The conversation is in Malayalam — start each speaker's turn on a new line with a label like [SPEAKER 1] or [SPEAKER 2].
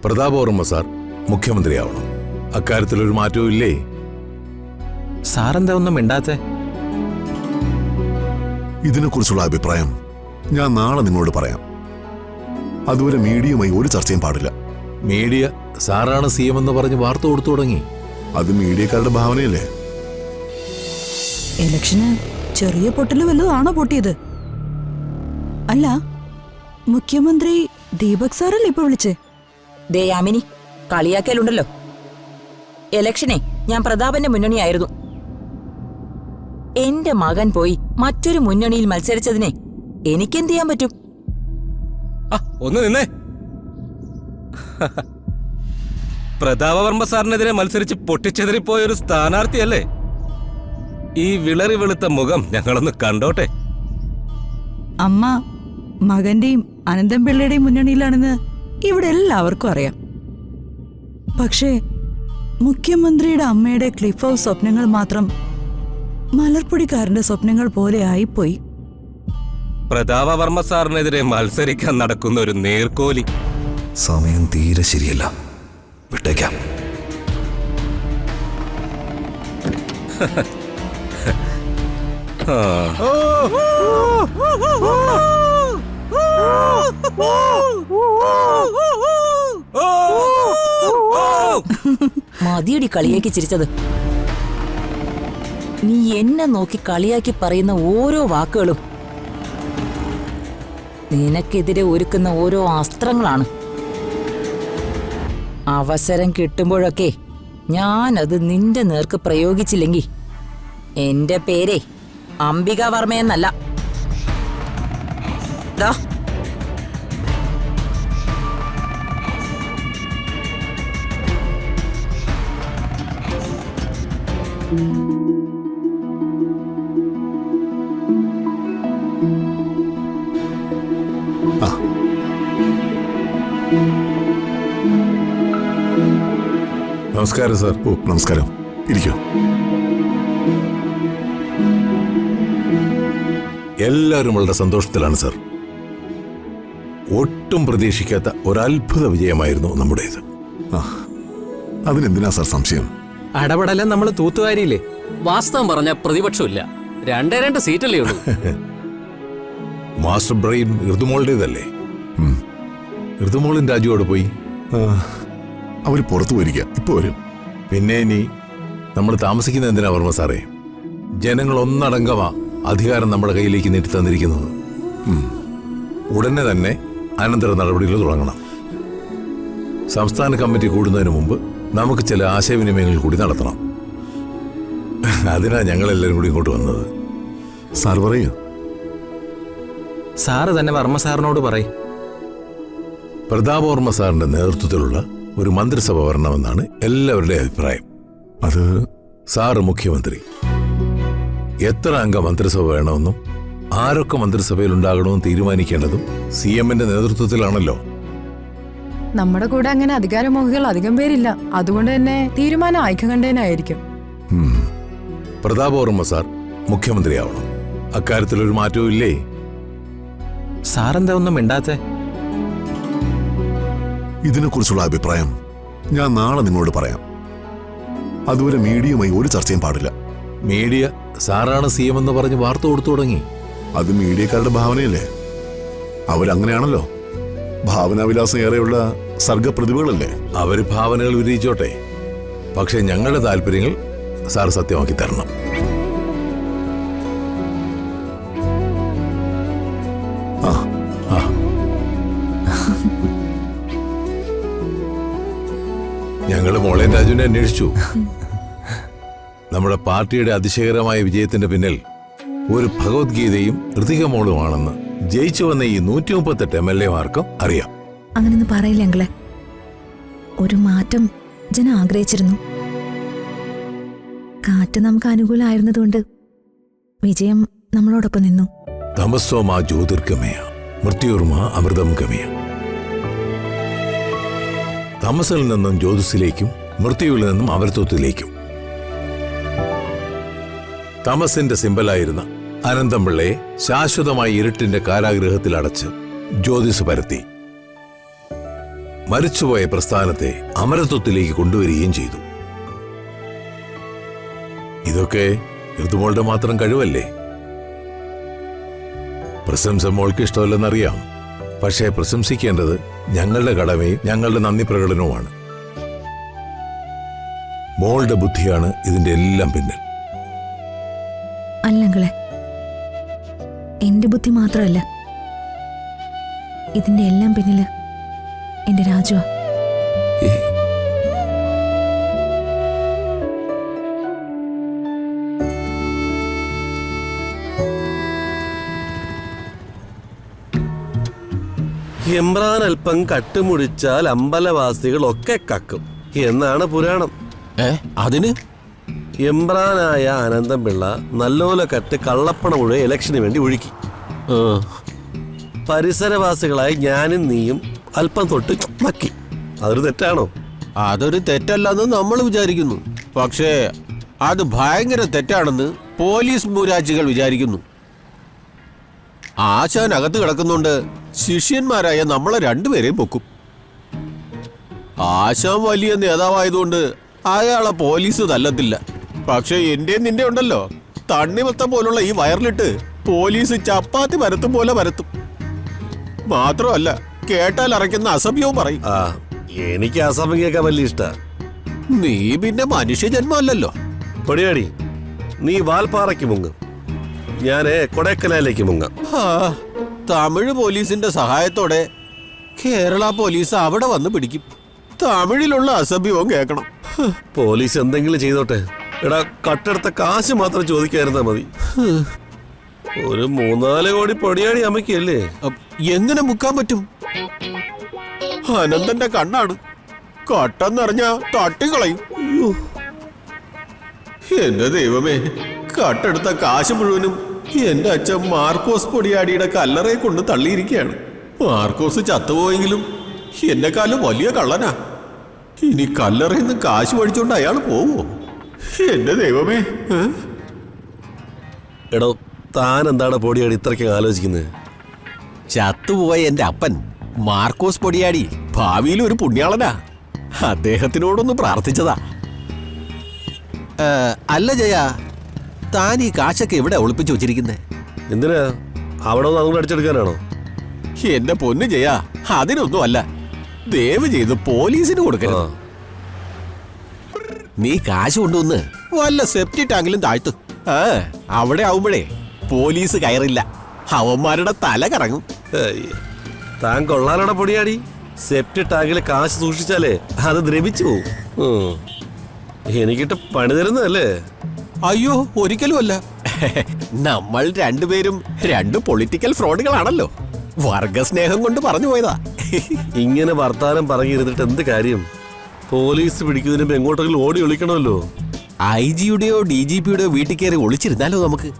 [SPEAKER 1] പ്രതാപവർമ്മ സാർ മുഖ്യമന്ത്രിയാവണം. അക്കാര്യത്തിലൊരു മാറ്റവും ഇല്ലേ?
[SPEAKER 2] സാറെന്താ ഒന്നും മിണ്ടാത്തെ?
[SPEAKER 3] ഇതിനെക്കുറിച്ചുള്ള അഭിപ്രായം ഞാൻ നാളെ നിങ്ങളോട് പറയാം. അതുവരെ മീഡിയയുമായി ഒരു ചർച്ചയും പാടില്ല.
[SPEAKER 1] മീഡിയ സാറാണ് CM എന്ന് പറഞ്ഞ് വാർത്ത കൊടുത്തു തുടങ്ങി.
[SPEAKER 3] അത് മീഡിയക്കാരുടെ ഭാവനയല്ലേ?
[SPEAKER 4] ഇലക്ഷന് ചെറിയ പൊട്ടല് വല്ലതാണോ പൊട്ടിയത്? അല്ല, മുഖ്യമന്ത്രി ദീപക് സാറല്ലേ ഇപ്പൊ വിളിച്ചേ?
[SPEAKER 5] യാമിനി, കളിയാക്കലുണ്ടല്ലോ. ഇലക്ഷനെ ഞാൻ പ്രതാപന്റെ മുന്നണിയായിരുന്നു. എന്റെ മകൻ പോയി മറ്റൊരു മുന്നണിയിൽ മത്സരിച്ചതിനെ എനിക്കെന്ത് ചെയ്യാൻ പറ്റും?
[SPEAKER 6] ഒന്ന് നിന്നേ. പ്രതാപവർമ്മ സാറിനെതിരെ മത്സരിച്ച് പൊട്ടിച്ചെതിരിപ്പോയൊരു സ്ഥാനാർത്ഥിയല്ലേ? ഈ വിളറി വെളുത്ത മുഖം ഞങ്ങളൊന്ന് കണ്ടോട്ടെ.
[SPEAKER 4] അമ്മ മകന്റെയും അനന്തൻപിള്ളയുടെയും മുന്നണിയിലാണെന്ന് ഇവിടെ എല്ലാവർക്കും അറിയാം. പക്ഷേ മുഖ്യമന്ത്രിയുടെ അമ്മയുടെ ക്ലിഫ് ഹൗസ് സ്വപ്നങ്ങൾ മാത്രം മലർപ്പൊടിക്കാരന്റെ സ്വപ്നങ്ങൾ പോലെ ആയിപ്പോയി.
[SPEAKER 6] പ്രതാപവർമ്മ സാറിനെതിരെ മത്സരിക്കാൻ നടക്കുന്ന ഒരു നേർക്കോലി.
[SPEAKER 7] സമയം തീരെ ശരിയല്ല, വിട്ടേക്കാം.
[SPEAKER 5] മതിയടി കളിയാക്കി ചിരിച്ചത്. നീ എന്നെ നോക്കി കളിയാക്കി പറയുന്ന ഓരോ വാക്കുകളും നിനക്കെതിരെ ഒരുക്കുന്ന ഓരോ അസ്ത്രങ്ങളാണ്. അവസരം കിട്ടുമ്പോഴൊക്കെ ഞാനത് നിന്റെ നേർക്ക് പ്രയോഗിച്ചില്ലെങ്കിൽ എന്റെ പേരെ അംബിക വർമ്മയെന്നല്ല. ദാ
[SPEAKER 1] നമസ്കാരം സാർ.
[SPEAKER 3] ഓ, നമസ്കാരം. ഇരിക്കൂ.
[SPEAKER 1] എല്ലാവരും വളരെ സന്തോഷത്തിലാണ് സാർ. ഒട്ടും പ്രതീക്ഷിക്കാത്ത ഒരത്ഭുത വിജയമായിരുന്നു നമ്മുടേത്.
[SPEAKER 3] അതിനെന്തിനാ സാർ സംശയം?
[SPEAKER 2] അടപടലം നമ്മൾ തൂത്തുകാരിയില്ലേ?
[SPEAKER 8] വാസ്തവം പറഞ്ഞ പ്രതിപക്ഷമില്ല, 2 സീറ്റല്ലേ ഉള്ളൂ.
[SPEAKER 1] Master brain ഋതുമോളുടേതല്ലേ? ഋതുമോളും രാജുവോട് പോയി.
[SPEAKER 3] അവര് പുറത്തു പോയിരിക്കുക, ഇപ്പൊ വരും.
[SPEAKER 1] പിന്നെ ഇനി നമ്മൾ താമസിക്കുന്ന എന്തിനാ വർമ്മ സാറേ? ജനങ്ങൾ ഒന്നടങ്കമാ അധികാരം നമ്മുടെ കയ്യിലേക്ക് നീട്ടി തന്നിരിക്കുന്നത്. ഉടനെ തന്നെ അനന്തര നടപടികൾ തുടങ്ങണം. സംസ്ഥാന കമ്മിറ്റി കൂടുന്നതിന് മുമ്പ് നമുക്ക് ചില ആശയവിനിമയങ്ങൾ കൂടി നടത്തണം. അതിനാ ഞങ്ങളെല്ലാവരും കൂടി ഇങ്ങോട്ട് വന്നത്.
[SPEAKER 3] സാർ പറയൂ.
[SPEAKER 2] സാറ് തന്നെ വർമ്മ സാറിനോട് പറയും.
[SPEAKER 1] പ്രതാപവർമ്മ സാറിന്റെ നേതൃത്വത്തിലുള്ള ഒരു മന്ത്രിസഭ വരണമെന്നാണ് എല്ലാവരുടെയും അഭിപ്രായം.
[SPEAKER 3] അത്
[SPEAKER 1] സാറ് മുഖ്യമന്ത്രി, എത്ര അംഗ മന്ത്രിസഭ വേണമെന്നും ആരൊക്കെ മന്ത്രിസഭയിൽ ഉണ്ടാകണമെന്നും തീരുമാനിക്കേണ്ടതും CM-ന്റെ നേതൃത്വത്തിലാണല്ലോ.
[SPEAKER 9] നമ്മുടെ കൂടെ അങ്ങനെ അധികാരമോഹികൾ അധികം പേരില്ല. അതുകൊണ്ട് തന്നെ തീരുമാനം ഐക്യകണ്ഠേനായിരിക്കും.
[SPEAKER 1] പ്രതാപവർമ്മ സാർ മുഖ്യമന്ത്രിയാവണം. അക്കാര്യത്തിലൊരു മാറ്റവും ഇല്ലേ?
[SPEAKER 2] സാറെന്താ ഒന്നും മിണ്ടാത്തെ?
[SPEAKER 3] ഇതിനെക്കുറിച്ചുള്ള അഭിപ്രായം ഞാൻ നാളെ നിങ്ങളോട് പറയാം. അതുവരെ മീഡിയയുമായി ഒരു ചർച്ചയും പാടില്ല.
[SPEAKER 1] മീഡിയ സാറാണ് CM എന്ന് പറഞ്ഞ് വാർത്ത കൊടുത്തു തുടങ്ങി.
[SPEAKER 3] അത് മീഡിയക്കാരുടെ ഭാവനയല്ലേ? അവരങ്ങനെയാണല്ലോ. ഭാവനാവിലാസം ഏറെയുള്ള സർഗപ്രതിഭകളല്ലേ?
[SPEAKER 1] അവര് ഭാവനകൾ വിരിയിച്ചോട്ടെ. പക്ഷെ ഞങ്ങളുടെ താല്പര്യങ്ങൾ സാർ സത്യമാക്കി തരണം. ഞങ്ങള് മോളേൻ രാജുവിനെ അന്വേഷിച്ചു. നമ്മുടെ പാർട്ടിയുടെ അതിശയകരമായ വിജയത്തിന്റെ പിന്നിൽ ഒരു ഭഗവത്ഗീതയും ഋതിക മോളുമാണെന്ന് ജയിച്ചു വന്ന ഈ 138 MLA-മാർക്കും അറിയാം.
[SPEAKER 10] അങ്ങനൊന്നും പറയില്ല അങ്കിളെ. ഒരു മാറ്റം ജനം ആഗ്രഹിച്ചിരുന്നു. കാറ്റ് നമുക്ക് അനുകൂലമായിരുന്നതുകൊണ്ട് വിജയം നമ്മളോടൊപ്പം നിന്നു.
[SPEAKER 1] തമസ്സോമാ ജ്യോതിർഗമയ മൃത്യുർമാ അമൃതം ഗമയ. തമസിൽ നിന്നും ജ്യോതിസിലേക്കും മൃത്യുവിൽ നിന്നും അമൃതത്വത്തിലേക്കും. തമസിന്റെ സിമ്പലായിരുന്ന അനന്തംപിള്ളയെ ശാശ്വതമായി ഇരുട്ടിന്റെ കാരാഗ്രഹത്തിൽ അടച്ച് ജ്യോതിസ് പരത്തി. മരിച്ചുപോയ പ്രസ്ഥാനത്തെ അമരത്വത്തിലേക്ക് കൊണ്ടുവരികയും ചെയ്തു. ഇതൊക്കെ ഋതുമോളുടെ മാത്രം കഴിവല്ലേ? പ്രശംസ മോൾക്ക് ഇഷ്ടമല്ലെന്നറിയാം. പക്ഷേ പ്രശംസിക്കേണ്ടത് ഞങ്ങളുടെ കടമയും ഞങ്ങളുടെ നന്ദി പ്രകടനവുമാണ്. മോളുടെ ബുദ്ധിയാണ് ഇതിന്റെ എല്ലാം പിന്നിൽ.
[SPEAKER 10] അല്ലങ്ങളെ, എന്റെ ബുദ്ധി മാത്രമല്ല, ഇതിന്റെ എല്ലാം പിന്നില് എന്റെ രാജുവാ.
[SPEAKER 11] എമ്പ്രാൻ അല്പം കട്ടുമുടിച്ചാൽ അമ്പലവാസികളൊക്കെ കക്കും എന്നാണ് പുരാണം.
[SPEAKER 2] അതിന്
[SPEAKER 11] എമ്പ്രാനായ അനന്തംപിള്ള നല്ലോല കട്ട് കള്ളപ്പണ മുഴുവൻ ഇലക്ഷന് വേണ്ടി ഒഴുക്കി. പരിസരവാസികളായി ഞാനും നീയും അല്പം തൊട്ട് മക്കി. അതൊരു തെറ്റാണോ?
[SPEAKER 12] അതൊരു തെറ്റല്ലെന്ന് നമ്മൾ വിചാരിക്കുന്നു. പക്ഷേ അത് ഭയങ്കര തെറ്റാണെന്ന് പോലീസ് മൂരാജികൾ വിചാരിക്കുന്നു. ആശാൻ അകത്ത് കിടക്കുന്നുണ്ട് ശിഷ്യന്മാരായ നമ്മളെ രണ്ടുപേരെയും പൊക്കും. ആശാൻ വലിയ നേതാവായതുകൊണ്ട് അയാളെ പോലീസ് തല്ലത്തില്ല. പക്ഷെ എന്റെ നിന്റെ ഉണ്ടല്ലോ, തണ്ണിമത്തം പോലുള്ള ഈ വയറിലിട്ട് പോലീസ് ചപ്പാത്തി പരത്തും പോലെ പരത്തും. മാത്രമല്ല, കേട്ടാൽ അറയ്ക്കുന്ന അസഭ്യവും പറയും.
[SPEAKER 11] എനിക്ക് അസഭ്യം കേൾക്കാൻ വലിയ ഇഷ്ട.
[SPEAKER 12] നീ പിന്നെ മനുഷ്യജന്മമല്ലല്ലോ.
[SPEAKER 11] പൊടിയാടി, നീ വാൽപ്പാറയ്ക്ക് മുങ്ങും, ഞാന് കൊടൈക്കനാലിലേക്ക് മുങ്ങാം.
[SPEAKER 12] തമിഴ് പോലീസിന്റെ സഹായത്തോടെ കേരള പോലീസ് അവിടെ വന്ന് പിടിക്കും. തമിഴിലുള്ള അസഭ്യവും കേൾക്കണം.
[SPEAKER 11] പോലീസ് എന്തെങ്കിലും ചെയ്തോട്ടെ. എടാ, കട്ടെടുത്ത കാശ് മാത്രം ചോദിക്കാതിരുന്നാ മതി. ഒരു 3-4 കോടി പൊടിയാടി അമ്മയ്ക്കല്ലേ?
[SPEAKER 12] എങ്ങനെ മുക്കാൻ പറ്റും? അനന്തന്റെ കണ്ണാണ്, കട്ടെന്നറിഞ്ഞ തട്ടിക്കളയും. എന്റെ ദൈവമേ, കട്ടെടുത്ത കാശ് മുഴുവനും എന്റെ അച്ഛൻ മാർക്കോസ് പൊടിയാടിയുടെ കല്ലറയെ കൊണ്ട് തള്ളിയിരിക്കുകയാണ്. മാർക്കോസ് ചത്തുപോയെങ്കിലും എന്നെക്കാളും വലിയ കള്ളനാ. ഇനി കല്ലറയിൽ നിന്ന് കാശ് പഠിച്ചോണ്ട് അയാൾ പോവോ? എന്റെ ദൈവമേ.
[SPEAKER 11] എടോ, താൻ എന്താണ് പൊടിയാടി ഇത്രയ്ക്ക് ആലോചിക്കുന്നത്?
[SPEAKER 12] ചത്തുപോയ എന്റെ അപ്പൻ മാർക്കോസ് പൊടിയാടി ഭാവിയിൽ ഒരു പുണ്യാളനാ. അദ്ദേഹത്തിനോടൊന്ന് പ്രാർത്ഥിച്ചതാ. അല്ല ജയ, താൻ ഈ കാശൊക്കെ എവിടെ ഒളിപ്പിച്ചു വെച്ചിരിക്കുന്നേ?
[SPEAKER 11] എന്തിനാ? അവിടെ ഒന്ന് അതുകൊണ്ട് അടിച്ചെടുക്കാനാണോ?
[SPEAKER 12] എന്റെ പൊന്ന് ജയ, അതിനൊന്നും അല്ല. ദയവ് ചെയ്ത് പോലീസിന് കൊടുക്കരുത്. നീ കാശ് കൊണ്ടുവന്ന് വല്ല സെപ്റ്റി ടാങ്കിലും താഴ്ത്തു. അവിടെ ആവുമ്പോഴേ പോലീസ് കയറില്ല, അവന്മാരുടെ തല കറങ്ങും.
[SPEAKER 11] താൻ കൊള്ളാലോടെ പൊടിയാടി. സെപ്റ്റി ടാങ്കിൽ കാശ് സൂക്ഷിച്ചാലേ അത് ദ്രവിച്ചു പോവും. എനിക്കിട്ട് പണി തരുന്നതല്ലേ?
[SPEAKER 12] അയ്യോ, ഒരിക്കലും അല്ല. നമ്മൾ രണ്ടുപേരും 2 പൊളിറ്റിക്കൽ ഫ്രോഡുകളാണല്ലോ. വർഗസ്നേഹം കൊണ്ട് പറഞ്ഞു പോയതാ.
[SPEAKER 11] ഇങ്ങനെ വർത്താനം പറഞ്ഞിരുന്നിട്ട് എന്ത് കാര്യം? പോലീസ് പിടിക്കുന്നതിന് എങ്ങോട്ടെങ്കിലും ഓടി ഒളിക്കണമല്ലോ.
[SPEAKER 12] IG യുടെയോ DGP യുടെയോ വീട്ടിൽ കയറി ഒളിച്ചിരുന്നാലോ നമുക്ക്?